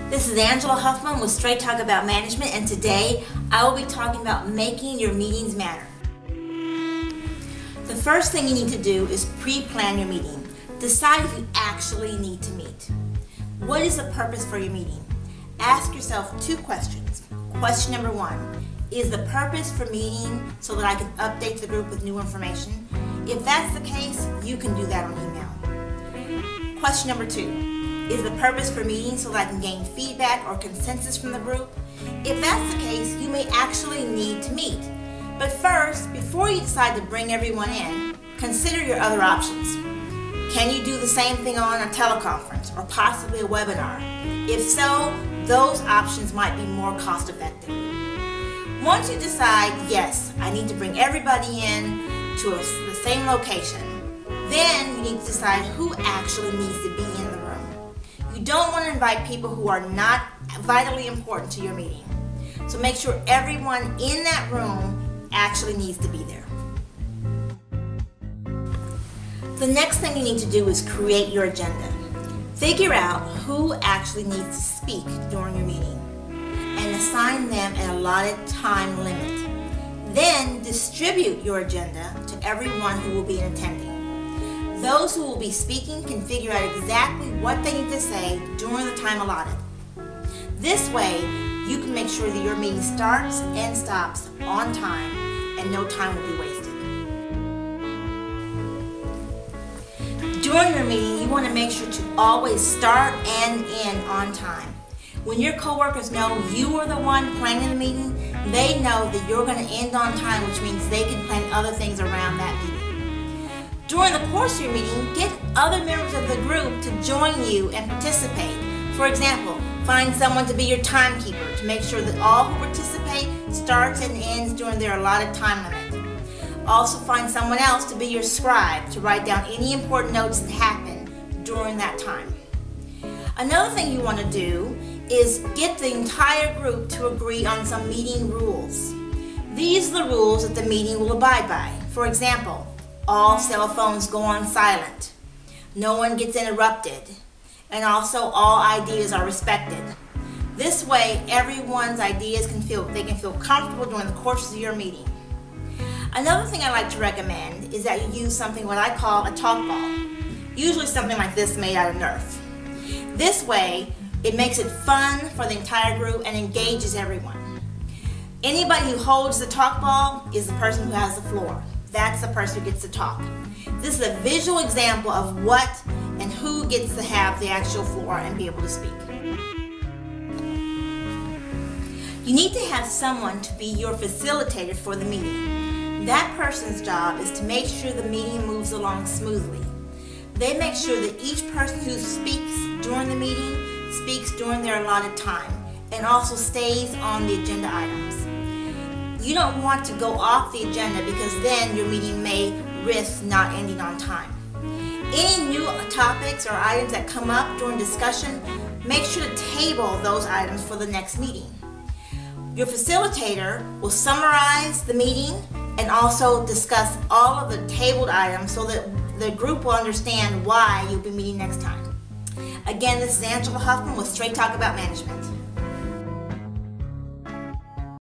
This is Angela Huffmon with Straight Talk About Management, and today I will be talking about making your meetings matter. The first thing you need to do is pre-plan your meeting. Decide if you actually need to meet. What is the purpose for your meeting? Ask yourself two questions. Question number one, is the purpose for meeting so that I can update the group with new information? If that's the case, you can do that on email. Question number two, is the purpose for meeting so that I can gain feedback or consensus from the group? If that's the case, you may actually need to meet. But first, before you decide to bring everyone in, consider your other options. Can you do the same thing on a teleconference or possibly a webinar? If so, those options might be more cost effective. Once you decide, yes, I need to bring everybody in to the same location, then you need to decide who actually needs to be in the room. You don't want to invite people who are not vitally important to your meeting. So make sure everyone in that room actually needs to be there. The next thing you need to do is create your agenda. Figure out who actually needs to speak during your meeting and assign them an allotted time limit. Then distribute your agenda to everyone who will be attending. Those who will be speaking can figure out exactly what they need to say during the time allotted. This way, you can make sure that your meeting starts and stops on time and no time will be wasted. During your meeting, you want to make sure to always start and end on time. When your coworkers know you are the one planning the meeting, they know that you're going to end on time, which means they can plan other things around that meeting. During the course of your meeting, get other members of the group to join you and participate. For example, find someone to be your timekeeper to make sure that all who participate starts and ends during their allotted time limit. Also find someone else to be your scribe to write down any important notes that happen during that time. Another thing you want to do is get the entire group to agree on some meeting rules. These are the rules that the meeting will abide by. For example, all cell phones go on silent, no one gets interrupted, and also all ideas are respected. This way, everyone's ideas can feel comfortable during the course of your meeting. Another thing I like to recommend is that you use something what I call a talk ball, usually something like this made out of Nerf. This way, it makes it fun for the entire group and engages everyone. Anybody who holds the talk ball is the person who has the floor. That's the person who gets to talk. This is a visual example of what and who gets to have the actual floor and be able to speak. You need to have someone to be your facilitator for the meeting. That person's job is to make sure the meeting moves along smoothly. They make sure that each person who speaks during the meeting speaks during their allotted time and also stays on the agenda items. You don't want to go off the agenda because then your meeting may risk not ending on time. Any new topics or items that come up during discussion, make sure to table those items for the next meeting. Your facilitator will summarize the meeting and also discuss all of the tabled items so that the group will understand why you'll be meeting next time. Again, this is Angela Huffmon with Straight Talk About Management.